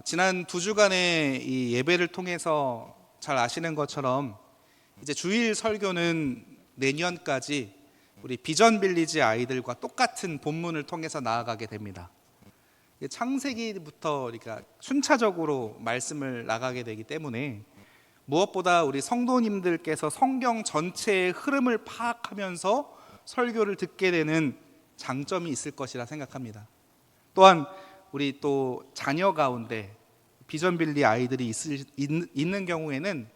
지난 2주간의 이 예배를 통해서 잘 아시는 것처럼 이제 주일 설교는 내년까지 우리 비전 빌리지 아이들과 똑같은 본문을 통해서 나아가게 됩니다. 창세기부터 그러니까 순차적으로 말씀을 나가게 되기 때문에 무엇보다 우리 성도님들께서 성경 전체의 흐름을 파악하면서 설교를 듣게 되는 장점이 있을 것이라 생각합니다. 또한 우리 또 자녀 가운데 비전 빌리 아이들이 있는 경우에는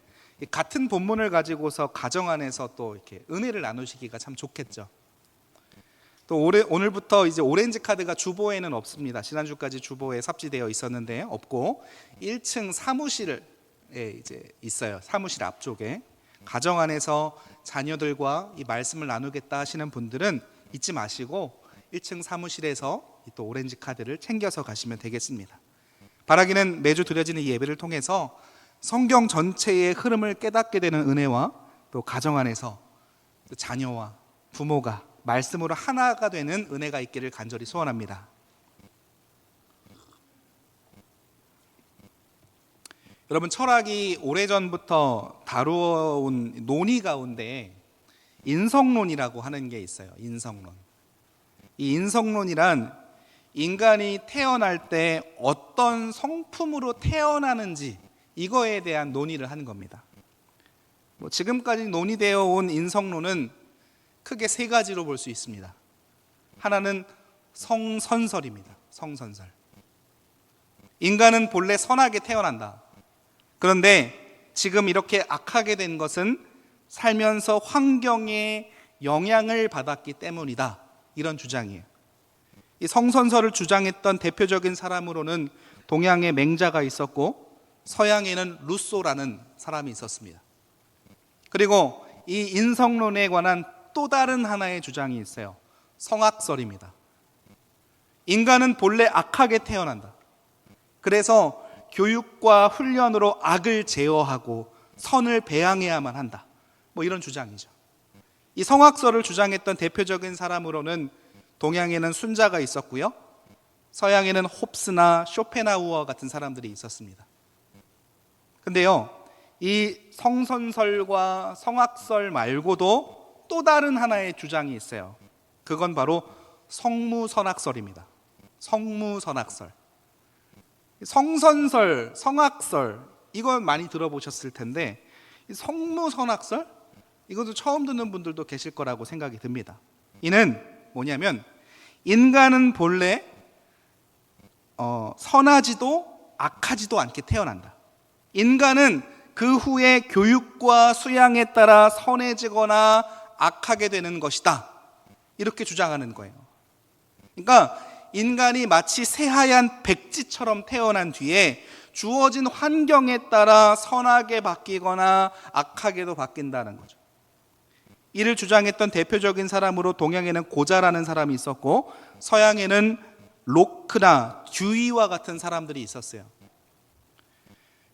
같은 본문을 가지고서 가정 안에서 또 이렇게 은혜를 나누시기가 참 좋겠죠. 또 오늘부터 이제 오렌지 카드가 주보에는 없습니다. 지난주까지 주보에 삽지되어 있었는데 없고 1층 사무실에 이제 있어요. 사무실 앞쪽에 가정 안에서 자녀들과 이 말씀을 나누겠다 하시는 분들은 잊지 마시고 1층 사무실에서 또 오렌지 카드를 챙겨서 가시면 되겠습니다. 바라기는 매주 드려지는 이 예배를 통해서 성경 전체의 흐름을 깨닫게 되는 은혜와 또 가정 안에서 자녀와 부모가 말씀으로 하나가 되는 은혜가 있기를 간절히 소원합니다. 여러분, 철학이 오래전부터 다루어온 논의 가운데 인성론이라고 하는 게 있어요. 인성론. 이 인성론이란 인간이 태어날 때 어떤 성품으로 태어나는지 이거에 대한 논의를 하는 겁니다. 지금까지 논의되어 온 인성론은 크게 3가지로 볼 수 있습니다. 하나는 성선설입니다. 성선설. 인간은 본래 선하게 태어난다. 그런데 지금 이렇게 악하게 된 것은 살면서 환경의 영향을 받았기 때문이다. 이런 주장이에요. 이 성선설을 주장했던 대표적인 사람으로는 동양의 맹자가 있었고 서양에는 루소라는 사람이 있었습니다. 그리고 이 인성론에 관한 또 다른 하나의 주장이 있어요. 성악설입니다. 인간은 본래 악하게 태어난다. 그래서 교육과 훈련으로 악을 제어하고 선을 배양해야만 한다. 이런 주장이죠. 이 성악설을 주장했던 대표적인 사람으로는 동양에는 순자가 있었고요. 서양에는 홉스나 쇼펜하우어 같은 사람들이 있었습니다. 근데요, 이 성선설과 성악설 말고도 또 다른 하나의 주장이 있어요. 그건 바로 성무선악설입니다. 성무선악설. 성선설, 성악설 이건 많이 들어보셨을 텐데 성무선악설? 이것도 처음 듣는 분들도 계실 거라고 생각이 듭니다. 이는 뭐냐면 인간은 본래 선하지도 악하지도 않게 태어난다. 인간은 그 후에 교육과 수양에 따라 선해지거나 악하게 되는 것이다. 이렇게 주장하는 거예요. 그러니까 인간이 마치 새하얀 백지처럼 태어난 뒤에 주어진 환경에 따라 선하게 바뀌거나 악하게도 바뀐다는 거죠. 이를 주장했던 대표적인 사람으로 동양에는 고자라는 사람이 있었고 서양에는 로크나 듀이와 같은 사람들이 있었어요.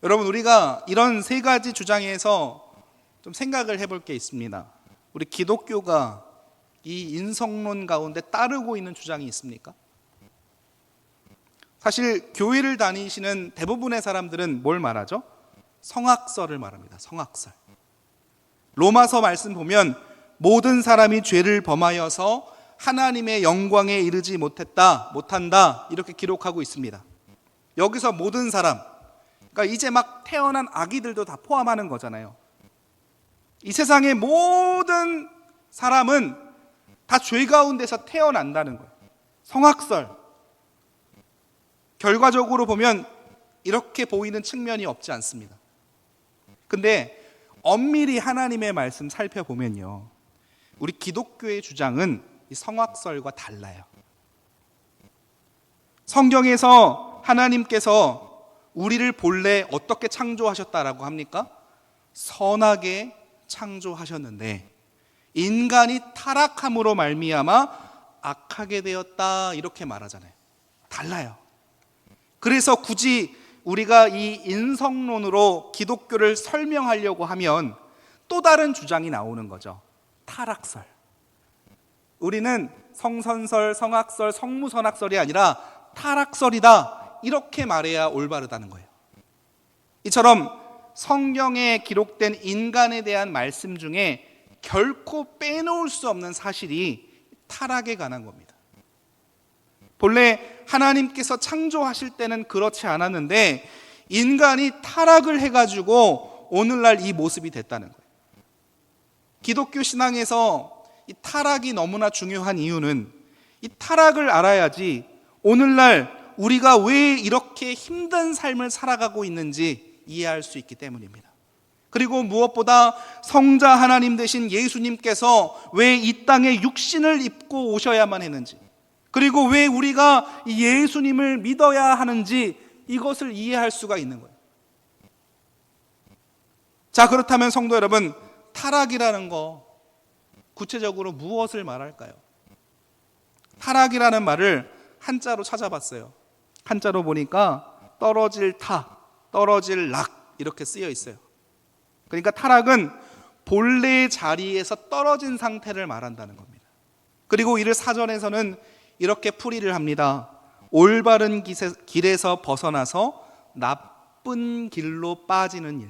여러분, 우리가 이런 3가지 주장에서 좀 생각을 해볼 게 있습니다. 우리 기독교가 이 인성론 가운데 따르고 있는 주장이 있습니까? 사실 교회를 다니시는 대부분의 사람들은 뭘 말하죠? 성악설을 말합니다. 성악설. 로마서 말씀 보면 모든 사람이 죄를 범하여서 하나님의 영광에 이르지 못한다 이렇게 기록하고 있습니다. 여기서 모든 사람, 그러니까 이제 막 태어난 아기들도 다 포함하는 거잖아요. 이 세상의 모든 사람은 다 죄 가운데서 태어난다는 거예요. 성악설. 결과적으로 보면 이렇게 보이는 측면이 없지 않습니다. 근데 엄밀히 하나님의 말씀 살펴보면요, 우리 기독교의 주장은 이 성악설과 달라요. 성경에서 하나님께서 우리를 본래 어떻게 창조하셨다라고 합니까? 선하게 창조하셨는데 인간이 타락함으로 말미암아 악하게 되었다 이렇게 말하잖아요. 달라요. 그래서 굳이 우리가 이 인성론으로 기독교를 설명하려고 하면 또 다른 주장이 나오는 거죠. 타락설. 우리는 성선설, 성악설, 성무선악설이 아니라 타락설이다 이렇게 말해야 올바르다는 거예요. 이처럼 성경에 기록된 인간에 대한 말씀 중에 결코 빼놓을 수 없는 사실이 타락에 관한 겁니다. 본래 하나님께서 창조하실 때는 그렇지 않았는데 인간이 타락을 해가지고 오늘날 이 모습이 됐다는 거예요. 기독교 신앙에서 이 타락이 너무나 중요한 이유는 이 타락을 알아야지 오늘날 우리가 왜 이렇게 힘든 삶을 살아가고 있는지 이해할 수 있기 때문입니다. 그리고 무엇보다 성자 하나님 되신 예수님께서 왜 이 땅에 육신을 입고 오셔야만 했는지, 그리고 왜 우리가 예수님을 믿어야 하는지 이것을 이해할 수가 있는 거예요. 자, 그렇다면 성도 여러분, 타락이라는 거 구체적으로 무엇을 말할까요? 타락이라는 말을 한자로 찾아봤어요. 한자로 보니까 떨어질 타, 떨어질 락 이렇게 쓰여 있어요. 그러니까 타락은 본래의 자리에서 떨어진 상태를 말한다는 겁니다. 그리고 이를 사전에서는 이렇게 풀이를 합니다. 올바른 길에서 벗어나서 나쁜 길로 빠지는 일.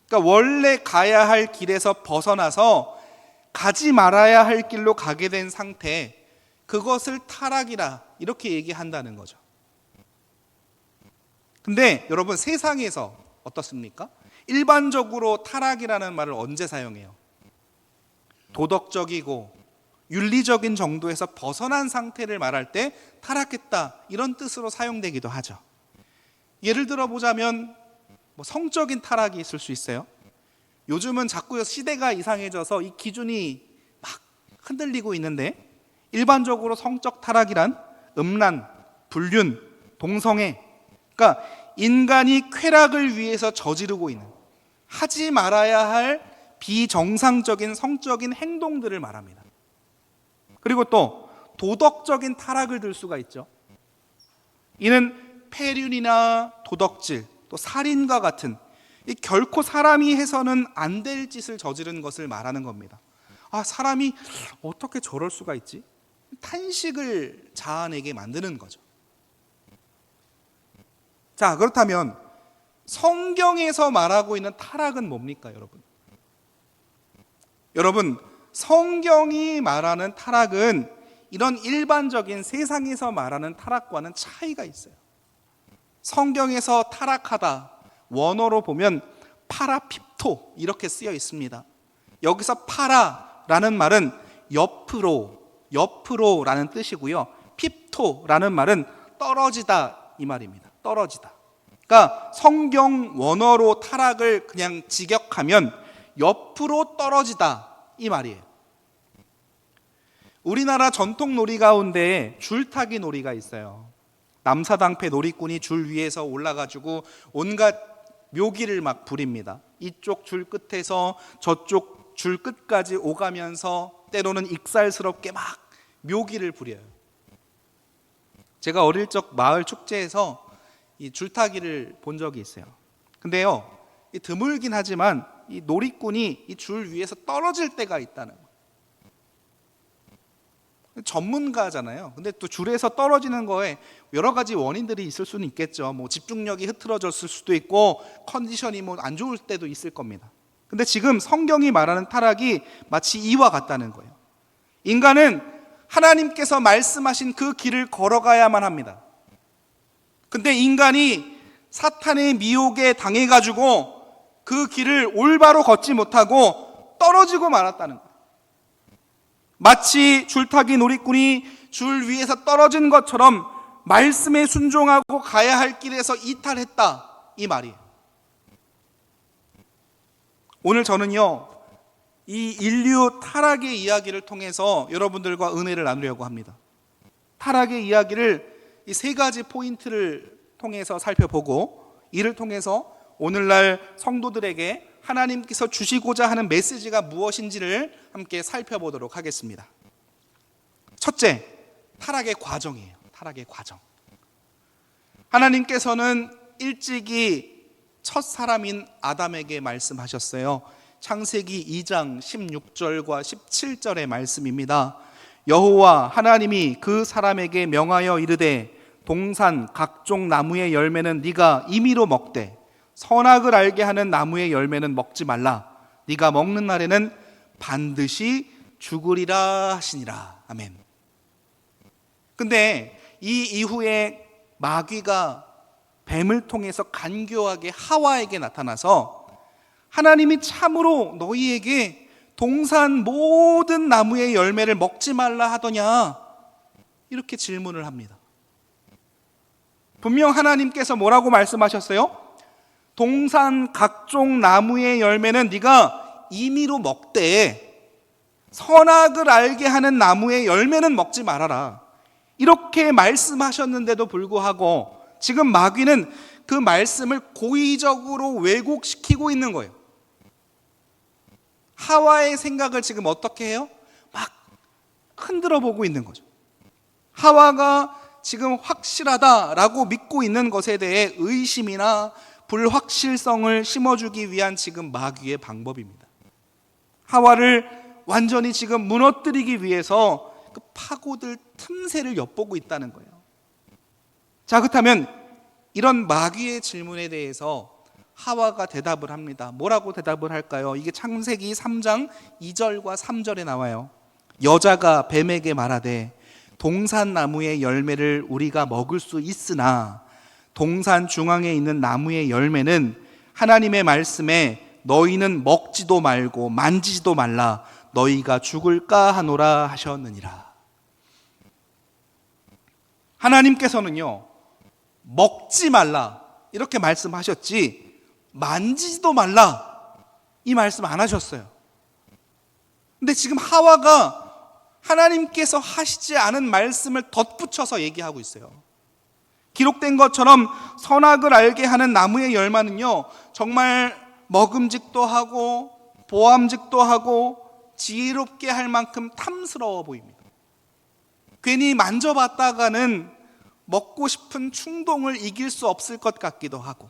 그러니까 원래 가야 할 길에서 벗어나서 가지 말아야 할 길로 가게 된 상태, 그것을 타락이라 이렇게 얘기한다는 거죠. 근데 여러분, 세상에서 어떻습니까? 일반적으로 타락이라는 말을 언제 사용해요? 도덕적이고 윤리적인 정도에서 벗어난 상태를 말할 때 타락했다 이런 뜻으로 사용되기도 하죠. 예를 들어 보자면 성적인 타락이 있을 수 있어요. 요즘은 자꾸 시대가 이상해져서 이 기준이 막 흔들리고 있는데, 일반적으로 성적 타락이란 음란, 불륜, 동성애, 그러니까 인간이 쾌락을 위해서 저지르고 있는, 하지 말아야 할 비정상적인 성적인 행동들을 말합니다. 그리고 또 도덕적인 타락을 들 수가 있죠. 이는 폐륜이나 도덕질, 또 살인과 같은 이 결코 사람이 해서는 안 될 짓을 저지른 것을 말하는 겁니다. 아, 사람이 어떻게 저럴 수가 있지? 탄식을 자아내게 만드는 거죠. 자, 그렇다면 성경에서 말하고 있는 타락은 뭡니까, 여러분? 여러분, 성경이 말하는 타락은 이런 일반적인 세상에서 말하는 타락과는 차이가 있어요. 성경에서 타락하다, 원어로 보면 파라핍토 이렇게 쓰여 있습니다. 여기서 파라라는 말은 옆으로라는 뜻이고요. 핍토라는 말은 떨어지다 이 말입니다. 떨어지다. 그러니까 성경 원어로 타락을 그냥 직역하면 옆으로 떨어지다 이 말이에요. 우리나라 전통 놀이 가운데 줄타기 놀이가 있어요. 남사당패 놀이꾼이 줄 위에서 올라가지고 온갖 묘기를 막 부립니다. 이쪽 줄 끝에서 저쪽 줄 끝까지 오가면서 때로는 익살스럽게 막 묘기를 부려요. 제가 어릴 적 마을 축제에서 이 줄타기를 본 적이 있어요. 근데요, 드물긴 하지만 이 놀이꾼이 이 줄 위에서 떨어질 때가 있다는 거예요. 전문가잖아요. 근데 또 줄에서 떨어지는 거에 여러 가지 원인들이 있을 수는 있겠죠. 집중력이 흐트러졌을 수도 있고 컨디션이 안 좋을 때도 있을 겁니다. 근데 지금 성경이 말하는 타락이 마치 이와 같다는 거예요. 인간은 하나님께서 말씀하신 그 길을 걸어가야만 합니다. 근데 인간이 사탄의 미혹에 당해가지고 그 길을 올바로 걷지 못하고 떨어지고 말았다는 거예요. 마치 줄타기 놀이꾼이 줄 위에서 떨어진 것처럼 말씀에 순종하고 가야 할 길에서 이탈했다 이 말이에요. 오늘 저는요, 이 인류 타락의 이야기를 통해서 여러분들과 은혜를 나누려고 합니다. 타락의 이야기를 이 세 가지 포인트를 통해서 살펴보고, 이를 통해서 오늘날 성도들에게 하나님께서 주시고자 하는 메시지가 무엇인지를 함께 살펴보도록 하겠습니다. 첫째, 타락의 과정이에요. 타락의 과정. 하나님께서는 일찍이 첫 사람인 아담에게 말씀하셨어요. 창세기 2장 16절과 17절의 말씀입니다. 여호와 하나님이 그 사람에게 명하여 이르되 동산 각종 나무의 열매는 네가 임의로 먹되 선악을 알게 하는 나무의 열매는 먹지 말라. 네가 먹는 날에는 반드시 죽으리라 하시니라. 아멘. 근데 이 이후에 마귀가 뱀을 통해서 간교하게 하와에게 나타나서 하나님이 참으로 너희에게 동산 모든 나무의 열매를 먹지 말라 하더냐, 이렇게 질문을 합니다. 분명 하나님께서 뭐라고 말씀하셨어요? 동산 각종 나무의 열매는 네가 임의로 먹되 선악을 알게 하는 나무의 열매는 먹지 말아라, 이렇게 말씀하셨는데도 불구하고 지금 마귀는 그 말씀을 고의적으로 왜곡시키고 있는 거예요. 하와의 생각을 지금 어떻게 해요? 막 흔들어 보고 있는 거죠. 하와가 지금 확실하다라고 믿고 있는 것에 대해 의심이나 불확실성을 심어주기 위한 지금 마귀의 방법입니다. 하와를 완전히 지금 무너뜨리기 위해서 그 파고들 틈새를 엿보고 있다는 거예요. 자, 그렇다면 이런 마귀의 질문에 대해서 하와가 대답을 합니다. 뭐라고 대답을 할까요? 이게 창세기 3장 2절과 3절에 나와요. 여자가 뱀에게 말하되 동산 나무의 열매를 우리가 먹을 수 있으나 동산 중앙에 있는 나무의 열매는 하나님의 말씀에 너희는 먹지도 말고 만지지도 말라 너희가 죽을까 하노라 하셨느니라. 하나님께서는요, 먹지 말라 이렇게 말씀하셨지 만지지도 말라 이 말씀 안 하셨어요. 근데 지금 하와가 하나님께서 하시지 않은 말씀을 덧붙여서 얘기하고 있어요. 기록된 것처럼 선악을 알게 하는 나무의 열매는요, 정말 먹음직도 하고 보암직도 하고 지혜롭게 할 만큼 탐스러워 보입니다. 괜히 만져봤다가는 먹고 싶은 충동을 이길 수 없을 것 같기도 하고,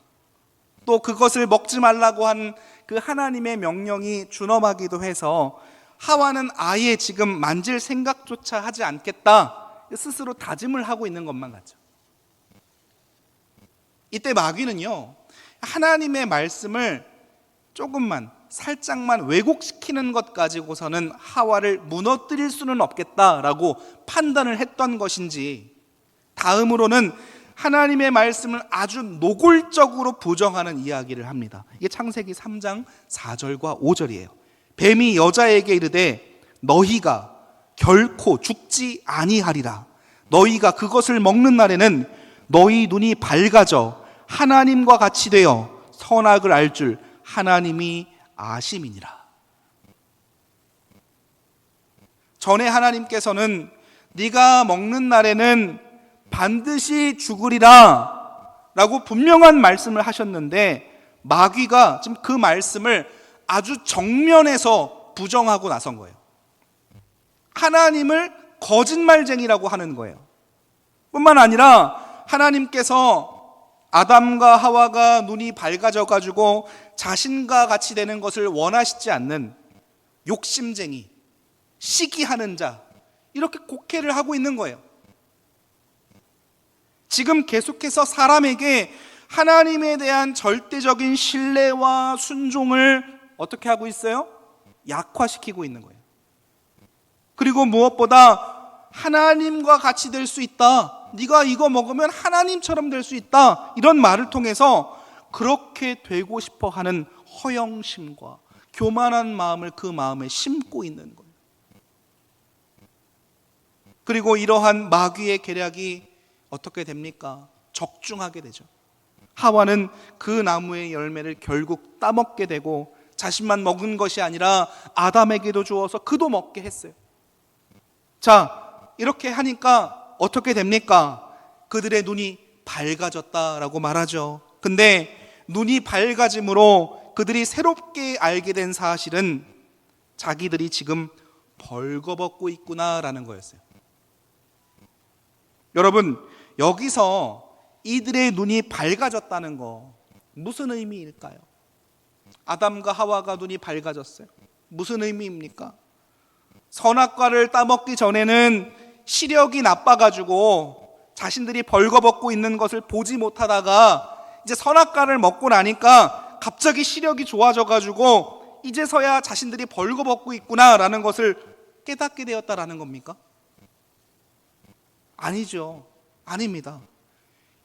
또 그것을 먹지 말라고 한 그 하나님의 명령이 준엄하기도 해서 하와는 아예 지금 만질 생각조차 하지 않겠다 스스로 다짐을 하고 있는 것만 같죠. 이때 마귀는요, 하나님의 말씀을 조금만 살짝만 왜곡시키는 것 가지고서는 하와를 무너뜨릴 수는 없겠다라고 판단을 했던 것인지, 다음으로는 하나님의 말씀을 아주 노골적으로 부정하는 이야기를 합니다. 이게 창세기 3장 4절과 5절이에요. 뱀이 여자에게 이르되 너희가 결코 죽지 아니하리라. 너희가 그것을 먹는 날에는 너희 눈이 밝아져 하나님과 같이 되어 선악을 알 줄 하나님이 아심이니라. 전에 하나님께서는 네가 먹는 날에는 반드시 죽으리라 라고 분명한 말씀을 하셨는데, 마귀가 지금 그 말씀을 아주 정면에서 부정하고 나선 거예요. 하나님을 거짓말쟁이라고 하는 거예요. 뿐만 아니라 하나님께서 아담과 하와가 눈이 밝아져 가지고 자신과 같이 되는 것을 원하시지 않는 욕심쟁이, 시기하는 자, 이렇게 곡해를 하고 있는 거예요. 지금 계속해서 사람에게 하나님에 대한 절대적인 신뢰와 순종을 어떻게 하고 있어요? 약화시키고 있는 거예요. 그리고 무엇보다 하나님과 같이 될 수 있다, 네가 이거 먹으면 하나님처럼 될 수 있다, 이런 말을 통해서 그렇게 되고 싶어 하는 허영심과 교만한 마음을 그 마음에 심고 있는 거예요. 그리고 이러한 마귀의 계략이 어떻게 됩니까? 적중하게 되죠. 하와는 그 나무의 열매를 결국 따먹게 되고 자신만 먹은 것이 아니라 아담에게도 주어서 그도 먹게 했어요. 자, 이렇게 하니까 어떻게 됩니까? 그들의 눈이 밝아졌다라고 말하죠. 근데 눈이 밝아짐으로 그들이 새롭게 알게 된 사실은 자기들이 지금 벌거벗고 있구나라는 거였어요. 여러분, 여기서 이들의 눈이 밝아졌다는 거 무슨 의미일까요? 아담과 하와가 눈이 밝아졌어요. 무슨 의미입니까? 선악과를 따먹기 전에는 시력이 나빠가지고 자신들이 벌거벗고 있는 것을 보지 못하다가 이제 선악과를 먹고 나니까 갑자기 시력이 좋아져가지고 이제서야 자신들이 벌거벗고 있구나라는 것을 깨닫게 되었다라는 겁니까? 아니죠. 아닙니다.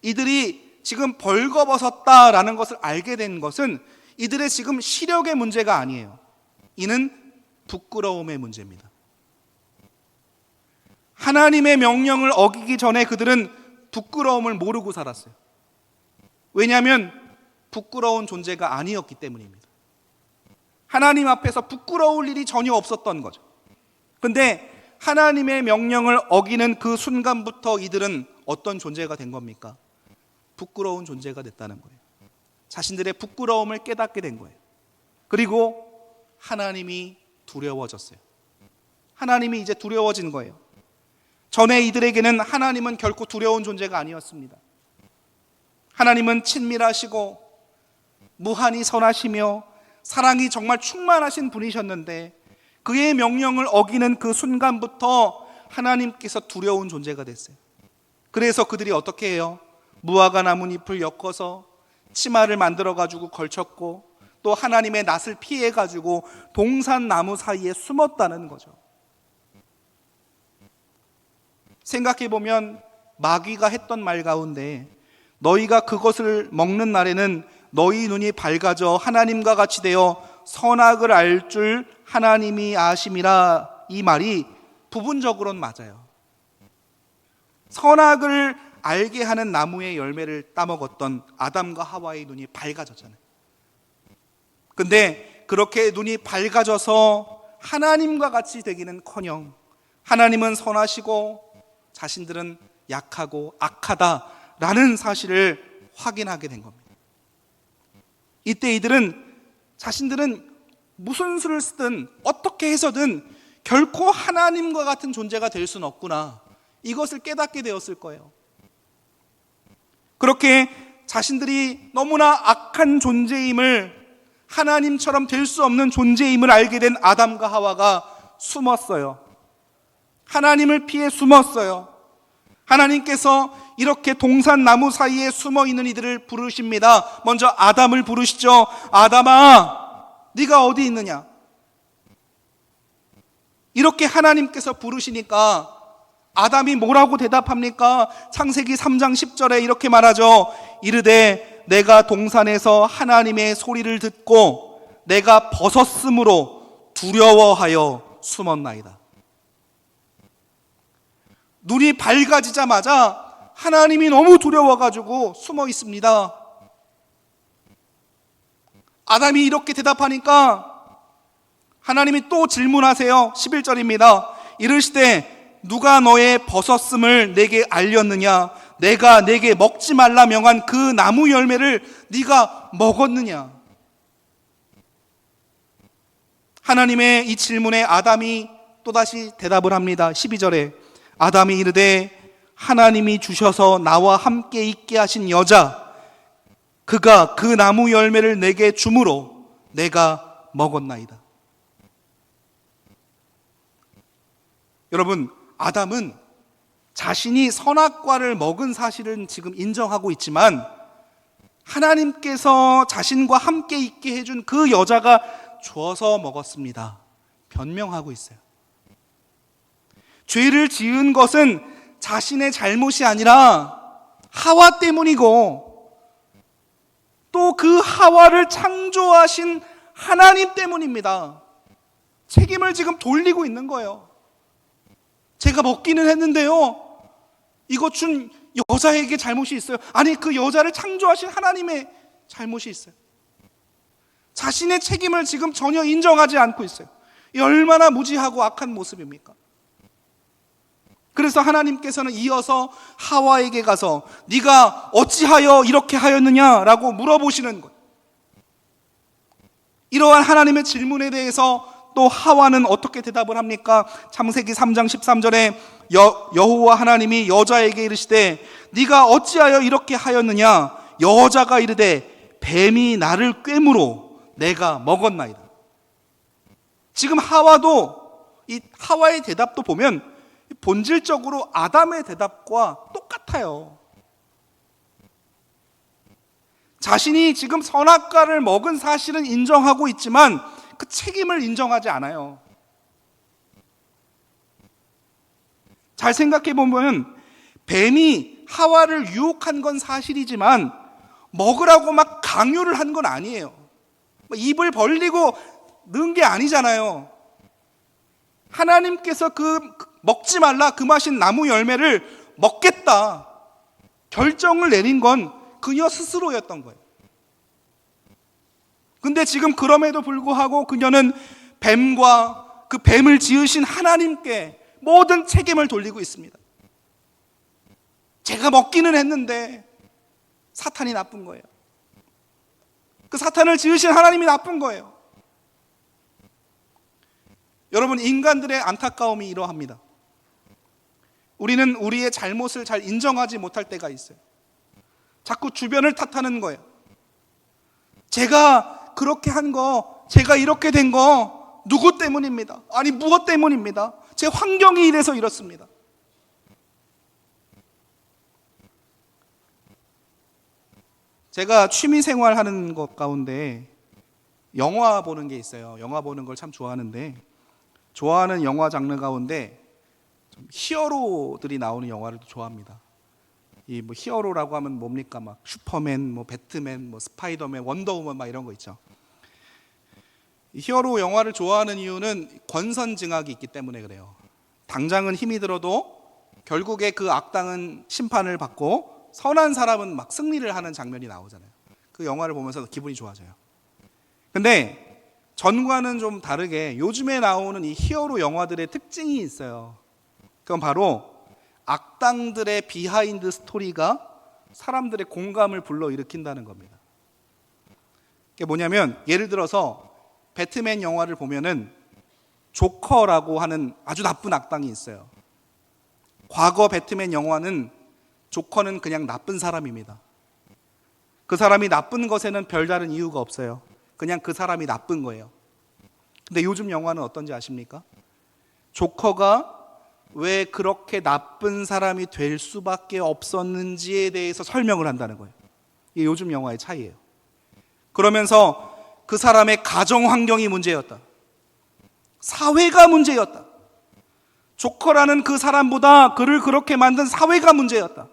이들이 지금 벌거벗었다라는 것을 알게 된 것은 이들의 지금 시력의 문제가 아니에요. 이는 부끄러움의 문제입니다. 하나님의 명령을 어기기 전에 그들은 부끄러움을 모르고 살았어요. 왜냐하면 부끄러운 존재가 아니었기 때문입니다. 하나님 앞에서 부끄러울 일이 전혀 없었던 거죠. 근데 하나님의 명령을 어기는 그 순간부터 이들은 어떤 존재가 된 겁니까? 부끄러운 존재가 됐다는 거예요. 자신들의 부끄러움을 깨닫게 된 거예요. 그리고 하나님이 두려워졌어요. 하나님이 이제 두려워진 거예요. 전에 이들에게는 하나님은 결코 두려운 존재가 아니었습니다. 하나님은 친밀하시고 무한히 선하시며 사랑이 정말 충만하신 분이셨는데 그의 명령을 어기는 그 순간부터 하나님께서 두려운 존재가 됐어요. 그래서 그들이 어떻게 해요? 무화과 나뭇잎을 엮어서 치마를 만들어가지고 걸쳤고 또 하나님의 낯을 피해가지고 동산나무 사이에 숨었다는 거죠. 생각해보면 마귀가 했던 말 가운데 너희가 그것을 먹는 날에는 너희 눈이 밝아져 하나님과 같이 되어 선악을 알 줄 하나님이 아심이라, 이 말이 부분적으로는 맞아요. 선악을 알게 하는 나무의 열매를 따먹었던 아담과 하와의 눈이 밝아졌잖아요. 근데 그렇게 눈이 밝아져서 하나님과 같이 되기는커녕 하나님은 선하시고 자신들은 약하고 악하다라는 사실을 확인하게 된 겁니다. 이때 이들은 자신들은 무슨 수를 쓰든 어떻게 해서든 결코 하나님과 같은 존재가 될 수는 없구나, 이것을 깨닫게 되었을 거예요. 그렇게 자신들이 너무나 악한 존재임을, 하나님처럼 될 수 없는 존재임을 알게 된 아담과 하와가 숨었어요. 하나님을 피해 숨었어요. 하나님께서 이렇게 동산나무 사이에 숨어 있는 이들을 부르십니다. 먼저 아담을 부르시죠. 아담아, 네가 어디 있느냐? 이렇게 하나님께서 부르시니까 아담이 뭐라고 대답합니까? 창세기 3장 10절에 이렇게 말하죠. 이르되 내가 동산에서 하나님의 소리를 듣고 내가 벗었으므로 두려워하여 숨었나이다. 눈이 밝아지자마자 하나님이 너무 두려워가지고 숨어 있습니다. 아담이 이렇게 대답하니까 하나님이 또 질문하세요. 11절입니다. 이르시되 누가 너의 벗었음을 내게 알렸느냐? 내가 내게 먹지 말라 명한 그 나무 열매를 네가 먹었느냐? 하나님의 이 질문에 아담이 또다시 대답을 합니다. 12절에 아담이 이르되 하나님이 주셔서 나와 함께 있게 하신 여자, 그가 그 나무 열매를 내게 주므로 내가 먹었나이다. 여러분, 아담은 자신이 선악과를 먹은 사실은 지금 인정하고 있지만 하나님께서 자신과 함께 있게 해준 그 여자가 줘서 먹었습니다, 변명하고 있어요. 죄를 지은 것은 자신의 잘못이 아니라 하와 때문이고 또 그 하와를 창조하신 하나님 때문입니다. 책임을 지금 돌리고 있는 거예요. 제가 먹기는 했는데요, 이거 준 여자에게 잘못이 있어요. 아니, 그 여자를 창조하신 하나님의 잘못이 있어요. 자신의 책임을 지금 전혀 인정하지 않고 있어요. 이 얼마나 무지하고 악한 모습입니까? 그래서 하나님께서는 이어서 하와에게 가서 네가 어찌하여 이렇게 하였느냐라고 물어보시는 거예요. 이러한 하나님의 질문에 대해서 또 하와는 어떻게 대답을 합니까? 창세기 3장 13절에 여호와 하나님이 여자에게 이르시되 네가 어찌하여 이렇게 하였느냐? 여자가 이르되 뱀이 나를 꿰므로 내가 먹었나이다. 지금 하와도, 이 하와의 대답도 보면 본질적으로 아담의 대답과 똑같아요. 같아요. 자신이 지금 선악과를 먹은 사실은 인정하고 있지만 그 책임을 인정하지 않아요. 잘 생각해 보면 뱀이 하와를 유혹한 건 사실이지만 먹으라고 막 강요를 한 건 아니에요. 입을 벌리고 넣은 게 아니잖아요. 하나님께서 그 먹지 말라 그 맛인 나무 열매를 먹겠다 결정을 내린 건 그녀 스스로였던 거예요. 근데 지금 그럼에도 불구하고 그녀는 뱀과 그 뱀을 지으신 하나님께 모든 책임을 돌리고 있습니다. 제가 먹기는 했는데 사탄이 나쁜 거예요. 그 사탄을 지으신 하나님이 나쁜 거예요. 여러분, 인간들의 안타까움이 이러합니다. 우리는 우리의 잘못을 잘 인정하지 못할 때가 있어요. 자꾸 주변을 탓하는 거예요. 제가 그렇게 한 거, 제가 이렇게 된 거 누구 때문입니다. 아니 무엇 때문입니다. 제 환경이 이래서 이렇습니다. 제가 취미 생활하는 것 가운데 영화 보는 게 있어요. 영화 보는 걸 참 좋아하는데, 좋아하는 영화 장르 가운데 좀 히어로들이 나오는 영화를 좋아합니다. 이 뭐 히어로라고 하면 뭡니까? 막 슈퍼맨, 뭐 배트맨, 뭐 스파이더맨, 원더우먼 막 이런 거 있죠. 이 히어로 영화를 좋아하는 이유는 권선징악이 있기 때문에 그래요. 당장은 힘이 들어도 결국에 그 악당은 심판을 받고 선한 사람은 막 승리를 하는 장면이 나오잖아요. 그 영화를 보면서 기분이 좋아져요. 근데 전과는 좀 다르게 요즘에 나오는 이 히어로 영화들의 특징이 있어요. 그건 바로 악당들의 비하인드 스토리가 사람들의 공감을 불러일으킨다는 겁니다. 그게 뭐냐면, 예를 들어서 배트맨 영화를 보면은 조커라고 하는 아주 나쁜 악당이 있어요. 과거 배트맨 영화는 조커는 그냥 나쁜 사람입니다. 그 사람이 나쁜 것에는 별다른 이유가 없어요. 그냥 그 사람이 나쁜 거예요. 근데 요즘 영화는 어떤지 아십니까? 조커가 왜 그렇게 나쁜 사람이 될 수밖에 없었는지에 대해서 설명을 한다는 거예요. 이게 요즘 영화의 차이예요. 그러면서 그 사람의 가정 환경이 문제였다. 사회가 문제였다. 조커라는 그 사람보다 그를 그렇게 만든 사회가 문제였다.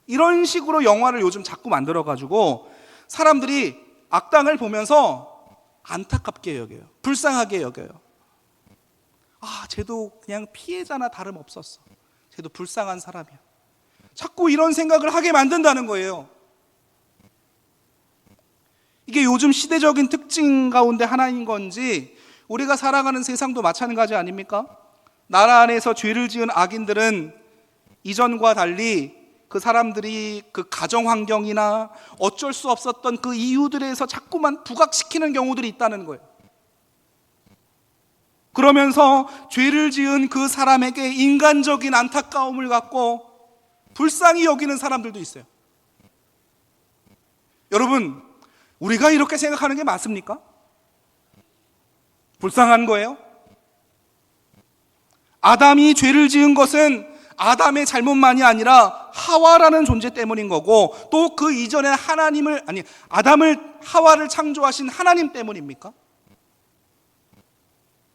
이런 식으로 영화를 요즘 자꾸 만들어가지고 사람들이 악당을 보면서 안타깝게 여겨요. 불쌍하게 여겨요. 아, 쟤도 그냥 피해자나 다름없었어. 쟤도 불쌍한 사람이야. 자꾸 이런 생각을 하게 만든다는 거예요. 이게 요즘 시대적인 특징 가운데 하나인 건지 우리가 살아가는 세상도 마찬가지 아닙니까? 나라 안에서 죄를 지은 악인들은 이전과 달리 그 사람들이 그 가정 환경이나 어쩔 수 없었던 그 이유들에서 자꾸만 부각시키는 경우들이 있다는 거예요. 그러면서 죄를 지은 그 사람에게 인간적인 안타까움을 갖고 불쌍히 여기는 사람들도 있어요. 여러분, 우리가 이렇게 생각하는 게 맞습니까? 불쌍한 거예요? 아담이 죄를 지은 것은 아담의 잘못만이 아니라 하와라는 존재 때문인 거고, 또 그 이전에 아담을, 하와를 창조하신 하나님 때문입니까?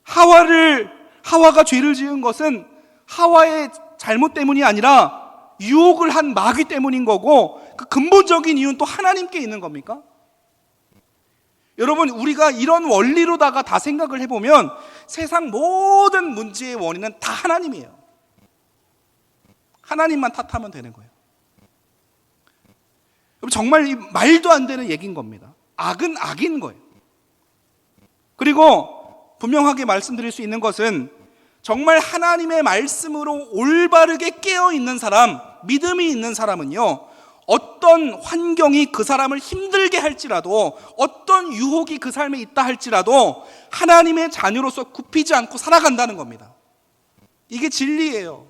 하와가 죄를 지은 것은 하와의 잘못 때문이 아니라 유혹을 한 마귀 때문인 거고, 그 근본적인 이유는 또 하나님께 있는 겁니까? 여러분, 우리가 이런 원리로다가 다 생각을 해보면 세상 모든 문제의 원인은 다 하나님이에요. 하나님만 탓하면 되는 거예요. 여러분, 정말 이 말도 안 되는 얘기인 겁니다. 악은 악인 거예요. 그리고 분명하게 말씀드릴 수 있는 것은, 정말 하나님의 말씀으로 올바르게 깨어있는 사람, 믿음이 있는 사람은요, 어떤 환경이 그 사람을 힘들게 할지라도, 어떤 유혹이 그 삶에 있다 할지라도 하나님의 자녀로서 굽히지 않고 살아간다는 겁니다. 이게 진리예요.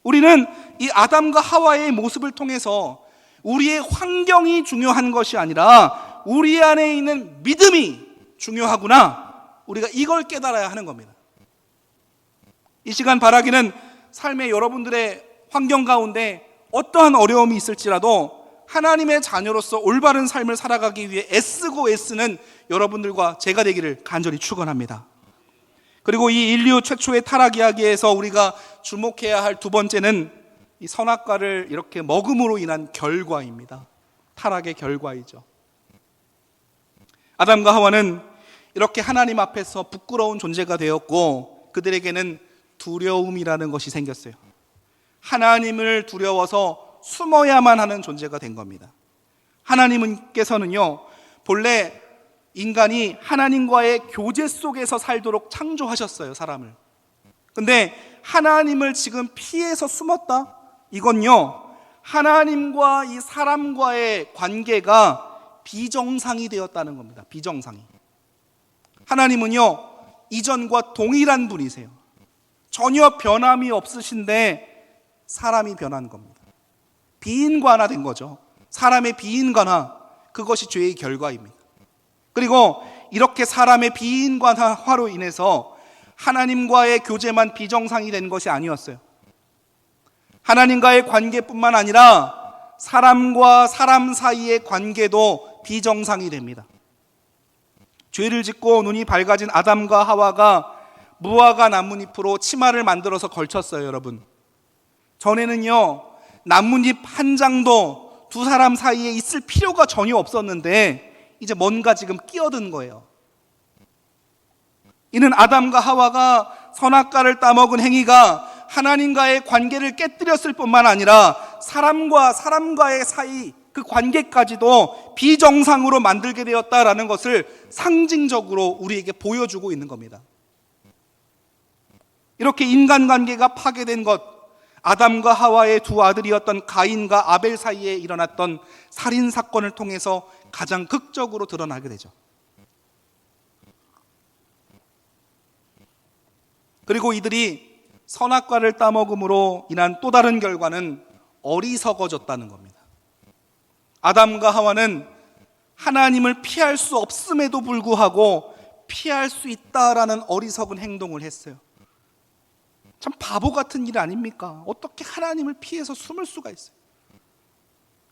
우리는 이 아담과 하와의 모습을 통해서 우리의 환경이 중요한 것이 아니라 우리 안에 있는 믿음이 중요하구나, 우리가 이걸 깨달아야 하는 겁니다. 이 시간 바라기는 삶의 여러분들의 환경 가운데 어떠한 어려움이 있을지라도 하나님의 자녀로서 올바른 삶을 살아가기 위해 애쓰고 애쓰는 여러분들과 제가 되기를 간절히 축원합니다. 그리고 이 인류 최초의 타락 이야기에서 우리가 주목해야 할 두 번째는 이 선악과를 이렇게 먹음으로 인한 결과입니다. 타락의 결과이죠. 아담과 하와는 이렇게 하나님 앞에서 부끄러운 존재가 되었고 그들에게는 두려움이라는 것이 생겼어요. 하나님을 두려워서 숨어야만 하는 존재가 된 겁니다. 하나님께서는요, 본래 인간이 하나님과의 교제 속에서 살도록 창조하셨어요, 사람을. 근데 하나님을 지금 피해서 숨었다? 이건요, 하나님과 이 사람과의 관계가 비정상이 되었다는 겁니다. 비정상이. 하나님은요, 이전과 동일한 분이세요. 전혀 변함이 없으신데 사람이 변한 겁니다. 비인간화된 거죠. 사람의 비인간화, 그것이 죄의 결과입니다. 그리고 이렇게 사람의 비인간화로 인해서 하나님과의 교제만 비정상이 된 것이 아니었어요. 하나님과의 관계뿐만 아니라 사람과 사람 사이의 관계도 비정상이 됩니다. 죄를 짓고 눈이 밝아진 아담과 하와가 무화과 나뭇잎으로 치마를 만들어서 걸쳤어요, 여러분. 전에는요, 나뭇잎 한 장도 두 사람 사이에 있을 필요가 전혀 없었는데 이제 뭔가 지금 끼어든 거예요. 이는 아담과 하와가 선악과를 따먹은 행위가 하나님과의 관계를 깨뜨렸을 뿐만 아니라 사람과 사람과의 사이 그 관계까지도 비정상으로 만들게 되었다라는 것을 상징적으로 우리에게 보여주고 있는 겁니다. 이렇게 인간관계가 파괴된 것, 아담과 하와의 두 아들이었던 가인과 아벨 사이에 일어났던 살인사건을 통해서 가장 극적으로 드러나게 되죠. 그리고 이들이 선악과를 따먹음으로 인한 또 다른 결과는 어리석어졌다는 겁니다. 아담과 하와는 하나님을 피할 수 없음에도 불구하고 피할 수 있다라는 어리석은 행동을 했어요. 참 바보 같은 일 아닙니까? 어떻게 하나님을 피해서 숨을 수가 있어요?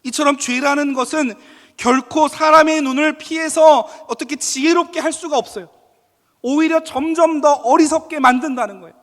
이처럼 죄라는 것은 결코 사람의 눈을 피해서 어떻게 지혜롭게 할 수가 없어요. 오히려 점점 더 어리석게 만든다는 거예요.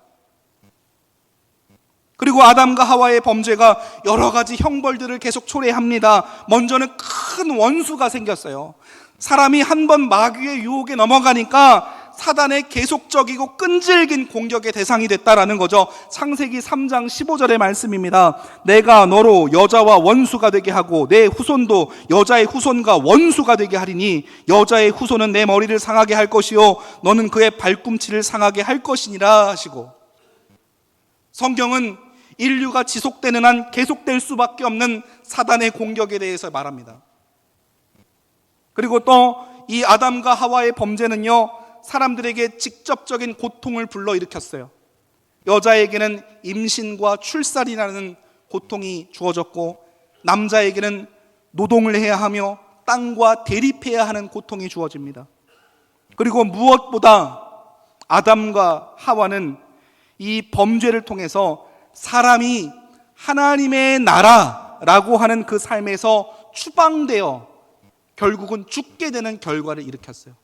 그리고 아담과 하와의 범죄가 여러 가지 형벌들을 계속 초래합니다. 먼저는 큰 원수가 생겼어요. 사람이 한 번 마귀의 유혹에 넘어가니까 사단의 계속적이고 끈질긴 공격의 대상이 됐다라는 거죠. 창세기 3장 15절의 말씀입니다. 내가 너로 여자와 원수가 되게 하고 내 후손도 여자의 후손과 원수가 되게 하리니 여자의 후손은 내 머리를 상하게 할 것이요 너는 그의 발꿈치를 상하게 할 것이니라 하시고, 성경은 인류가 지속되는 한 계속될 수밖에 없는 사단의 공격에 대해서 말합니다. 그리고 또 이 아담과 하와의 범죄는요, 사람들에게 직접적인 고통을 불러일으켰어요. 여자에게는 임신과 출산이라는 고통이 주어졌고 남자에게는 노동을 해야 하며 땅과 대립해야 하는 고통이 주어집니다. 그리고 무엇보다 아담과 하와는 이 범죄를 통해서 사람이 하나님의 나라라고 하는 그 삶에서 추방되어 결국은 죽게 되는 결과를 일으켰어요.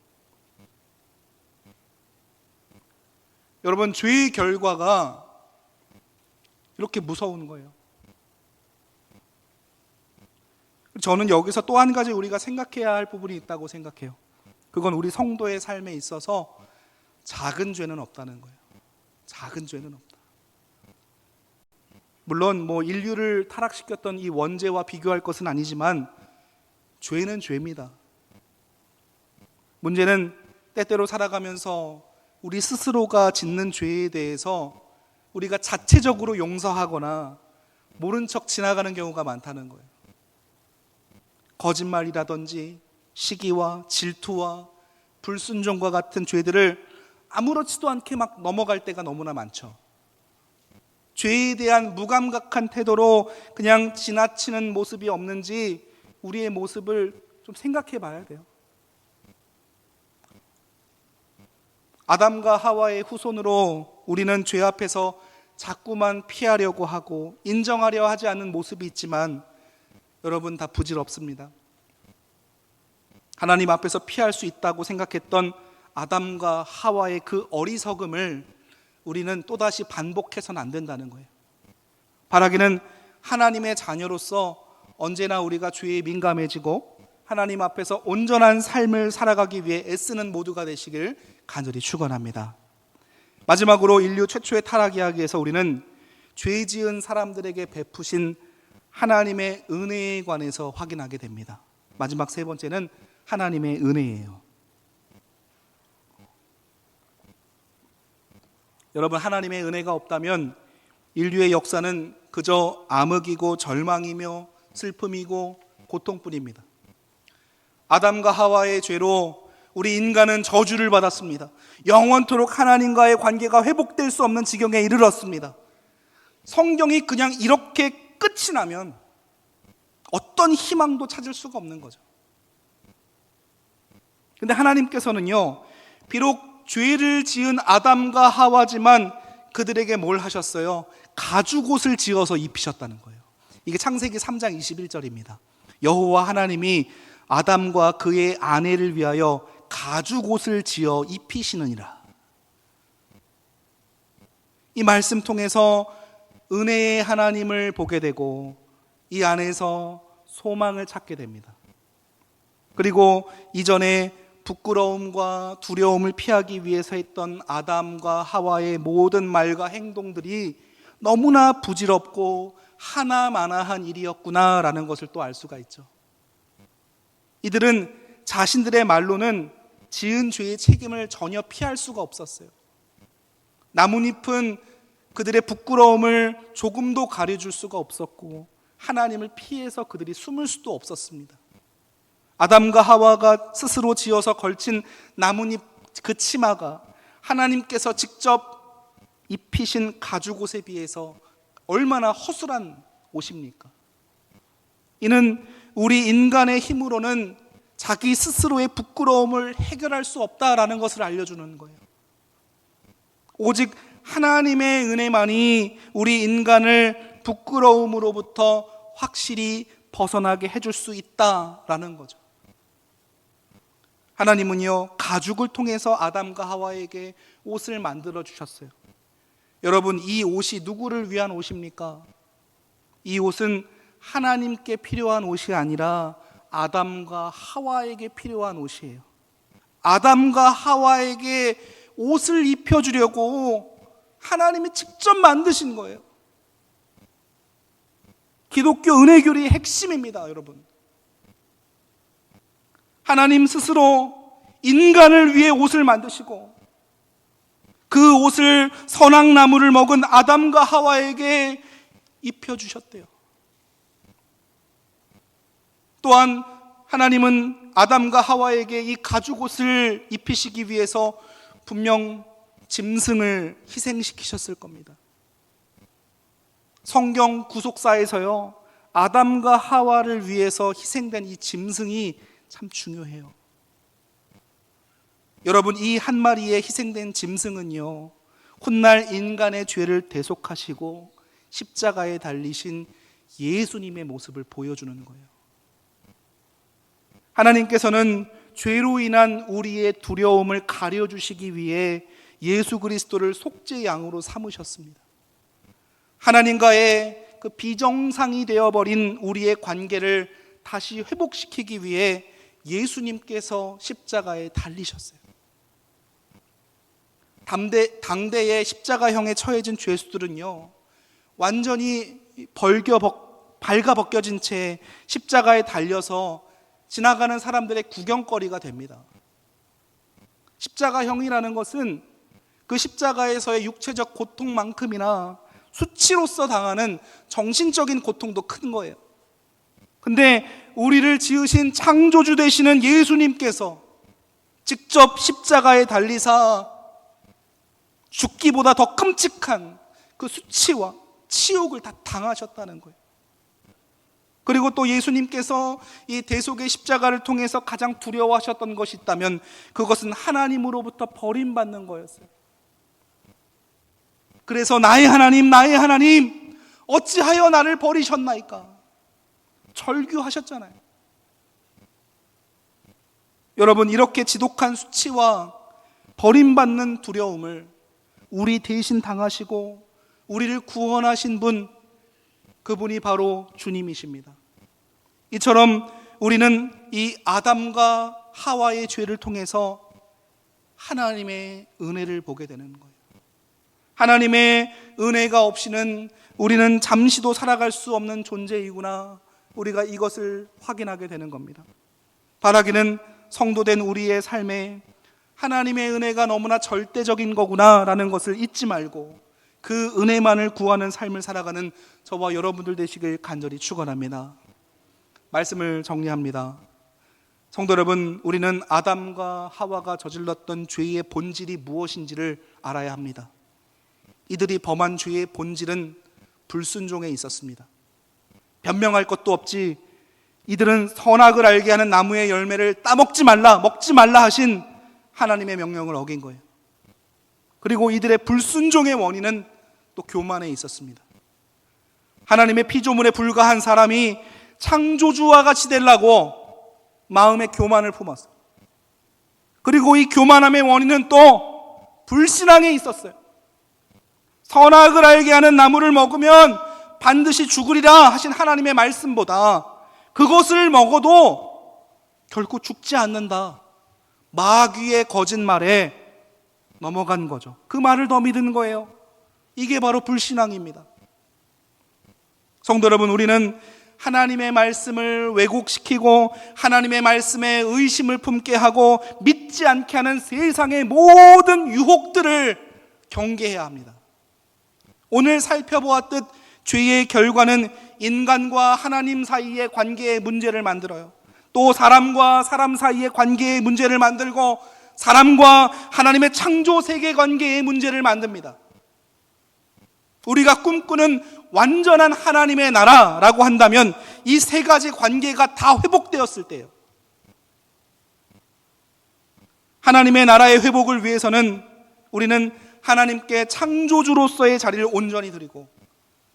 여러분, 죄의 결과가 이렇게 무서운 거예요. 저는 여기서 또 한 가지 우리가 생각해야 할 부분이 있다고 생각해요. 그건 우리 성도의 삶에 있어서 작은 죄는 없다는 거예요. 작은 죄는 없다. 물론 인류를 타락시켰던 이 원죄와 비교할 것은 아니지만 죄는 죄입니다. 문제는 때때로 살아가면서 우리 스스로가 짓는 죄에 대해서 우리가 자체적으로 용서하거나 모른 척 지나가는 경우가 많다는 거예요. 거짓말이라든지 시기와 질투와 불순종과 같은 죄들을 아무렇지도 않게 막 넘어갈 때가 너무나 많죠. 죄에 대한 무감각한 태도로 그냥 지나치는 모습이 없는지 우리의 모습을 좀 생각해 봐야 돼요. 아담과 하와의 후손으로 우리는 죄 앞에서 자꾸만 피하려고 하고 인정하려 하지 않는 모습이 있지만 여러분, 다 부질없습니다. 하나님 앞에서 피할 수 있다고 생각했던 아담과 하와의 그 어리석음을 우리는 또다시 반복해서는 안 된다는 거예요. 바라기는 하나님의 자녀로서 언제나 우리가 죄에 민감해지고 하나님 앞에서 온전한 삶을 살아가기 위해 애쓰는 모두가 되시길 간절히 축원합니다. 마지막으로 인류 최초의 타락 이야기에서 우리는 죄 지은 사람들에게 베푸신 하나님의 은혜에 관해서 확인하게 됩니다. 마지막 세 번째는 하나님의 은혜예요. 여러분, 하나님의 은혜가 없다면 인류의 역사는 그저 암흑이고 절망이며 슬픔이고 고통뿐입니다. 아담과 하와의 죄로 우리 인간은 저주를 받았습니다. 영원토록 하나님과의 관계가 회복될 수 없는 지경에 이르렀습니다. 성경이 그냥 이렇게 끝이 나면 어떤 희망도 찾을 수가 없는 거죠. 근데 하나님께서는요, 비록 죄를 지은 아담과 하와지만 그들에게 뭘 하셨어요? 가죽옷을 지어서 입히셨다는 거예요. 이게 창세기 3장 21절입니다. 여호와 하나님이 아담과 그의 아내를 위하여 가죽옷을 지어 입히시느니라. 이 말씀 통해서 은혜의 하나님을 보게 되고 이 안에서 소망을 찾게 됩니다. 그리고 이전에 부끄러움과 두려움을 피하기 위해서 했던 아담과 하와의 모든 말과 행동들이 너무나 부질없고 하나마나한 일이었구나라는 것을 또 알 수가 있죠. 이들은 자신들의 말로는 지은 죄의 책임을 전혀 피할 수가 없었어요. 나뭇잎은 그들의 부끄러움을 조금도 가려줄 수가 없었고 하나님을 피해서 그들이 숨을 수도 없었습니다. 아담과 하와가 스스로 지어서 걸친 나뭇잎 그 치마가 하나님께서 직접 입히신 가죽옷에 비해서 얼마나 허술한 옷입니까? 이는 우리 인간의 힘으로는 자기 스스로의 부끄러움을 해결할 수 없다라는 것을 알려주는 거예요. 오직 하나님의 은혜만이 우리 인간을 부끄러움으로부터 확실히 벗어나게 해줄 수 있다라는 거죠. 하나님은요, 가죽을 통해서 아담과 하와에게 옷을 만들어 주셨어요. 여러분, 이 옷이 누구를 위한 옷입니까? 이 옷은 하나님께 필요한 옷이 아니라 아담과 하와에게 필요한 옷이에요. 아담과 하와에게 옷을 입혀주려고 하나님이 직접 만드신 거예요. 기독교 은혜교리의 핵심입니다, 여러분. 하나님 스스로 인간을 위해 옷을 만드시고 그 옷을 선악나무를 먹은 아담과 하와에게 입혀주셨대요. 또한 하나님은 아담과 하와에게 이 가죽옷을 입히시기 위해서 분명 짐승을 희생시키셨을 겁니다. 성경 구속사에서요, 아담과 하와를 위해서 희생된 이 짐승이 참 중요해요. 여러분, 이 한 마리의 희생된 짐승은요, 훗날 인간의 죄를 대속하시고 십자가에 달리신 예수님의 모습을 보여주는 거예요. 하나님께서는 죄로 인한 우리의 두려움을 가려주시기 위해 예수 그리스도를 속죄 양으로 삼으셨습니다. 하나님과의 그 비정상이 되어버린 우리의 관계를 다시 회복시키기 위해 예수님께서 십자가에 달리셨어요. 당대의 십자가형에 처해진 죄수들은요, 완전히 발가벗겨진 채 십자가에 달려서 지나가는 사람들의 구경거리가 됩니다. 십자가형이라는 것은 그 십자가에서의 육체적 고통만큼이나 수치로서 당하는 정신적인 고통도 큰 거예요. 근데 우리를 지으신 창조주 되시는 예수님께서 직접 십자가에 달리사 죽기보다 더 끔찍한 그 수치와 치욕을 다 당하셨다는 거예요. 그리고 또 예수님께서 이 대속의 십자가를 통해서 가장 두려워하셨던 것이 있다면 그것은 하나님으로부터 버림받는 거였어요. 그래서 나의 하나님 어찌하여 나를 버리셨나이까 절규하셨잖아요. 여러분, 이렇게 지독한 수치와 버림받는 두려움을 우리 대신 당하시고 우리를 구원하신 분, 그분이 바로 주님이십니다. 이처럼 우리는 이 아담과 하와의 죄를 통해서 하나님의 은혜를 보게 되는 거예요. 하나님의 은혜가 없이는 우리는 잠시도 살아갈 수 없는 존재이구나, 우리가 이것을 확인하게 되는 겁니다. 바라기는 성도된 우리의 삶에 하나님의 은혜가 너무나 절대적인 거구나 라는 것을 잊지 말고 그 은혜만을 구하는 삶을 살아가는 저와 여러분들 되시길 간절히 축원합니다. 말씀을 정리합니다. 성도 여러분, 우리는 아담과 하와가 저질렀던 죄의 본질이 무엇인지를 알아야 합니다. 이들이 범한 죄의 본질은 불순종에 있었습니다. 변명할 것도 없지, 이들은 선악을 알게 하는 나무의 열매를 따먹지 말라, 먹지 말라 하신 하나님의 명령을 어긴 거예요. 그리고 이들의 불순종의 원인은 또 교만에 있었습니다. 하나님의 피조물에 불과한 사람이 창조주와 같이 되려고 마음의 교만을 품었어요. 그리고 이 교만함의 원인은 또 불신앙에 있었어요. 선악을 알게 하는 나무를 먹으면 반드시 죽으리라 하신 하나님의 말씀보다 그것을 먹어도 결코 죽지 않는다, 마귀의 거짓말에 넘어간 거죠. 그 말을 더 믿은 거예요. 이게 바로 불신앙입니다. 성도 여러분, 우리는 하나님의 말씀을 왜곡시키고 하나님의 말씀에 의심을 품게 하고 믿지 않게 하는 세상의 모든 유혹들을 경계해야 합니다. 오늘 살펴보았듯 죄의 결과는 인간과 하나님 사이의 관계의 문제를 만들어요. 또 사람과 사람 사이의 관계의 문제를 만들고 사람과 하나님의 창조 세계 관계의 문제를 만듭니다. 우리가 꿈꾸는 완전한 하나님의 나라라고 한다면 이 세 가지 관계가 다 회복되었을 때예요. 하나님의 나라의 회복을 위해서는 우리는 하나님께 창조주로서의 자리를 온전히 드리고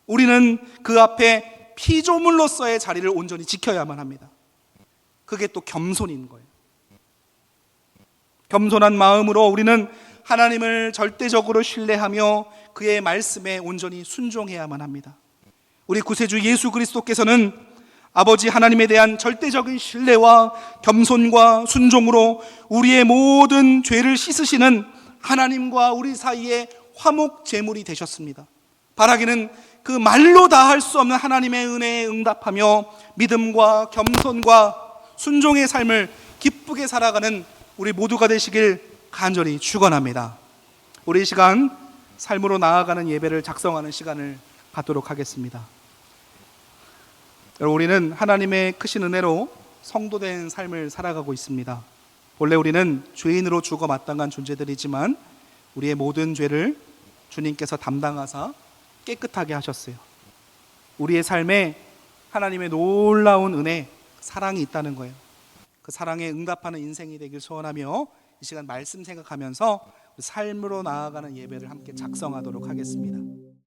우리는 그 앞에 피조물로서의 자리를 온전히 지켜야만 합니다. 그게 또 겸손인 거예요. 겸손한 마음으로 우리는 하나님을 절대적으로 신뢰하며 그의 말씀에 온전히 순종해야만 합니다. 우리 구세주 예수 그리스도께서는 아버지 하나님에 대한 절대적인 신뢰와 겸손과 순종으로 우리의 모든 죄를 씻으시는 하나님과 우리 사이의 화목 제물이 되셨습니다. 바라기는 그 말로 다 할 수 없는 하나님의 은혜에 응답하며 믿음과 겸손과 순종의 삶을 기쁘게 살아가는 우리 모두가 되시길 간절히 축원합니다. 우리 이 시간 삶으로 나아가는 예배를 작성하는 시간을 갖도록 하겠습니다. 여러분, 우리는 하나님의 크신 은혜로 성도된 삶을 살아가고 있습니다. 원래 우리는 죄인으로 죽어 마땅한 존재들이지만 우리의 모든 죄를 주님께서 담당하사 깨끗하게 하셨어요. 우리의 삶에 하나님의 놀라운 은혜, 사랑이 있다는 거예요. 그 사랑에 응답하는 인생이 되길 소원하며 이 시간 말씀 생각하면서 삶으로 나아가는 예배를 함께 작성하도록 하겠습니다.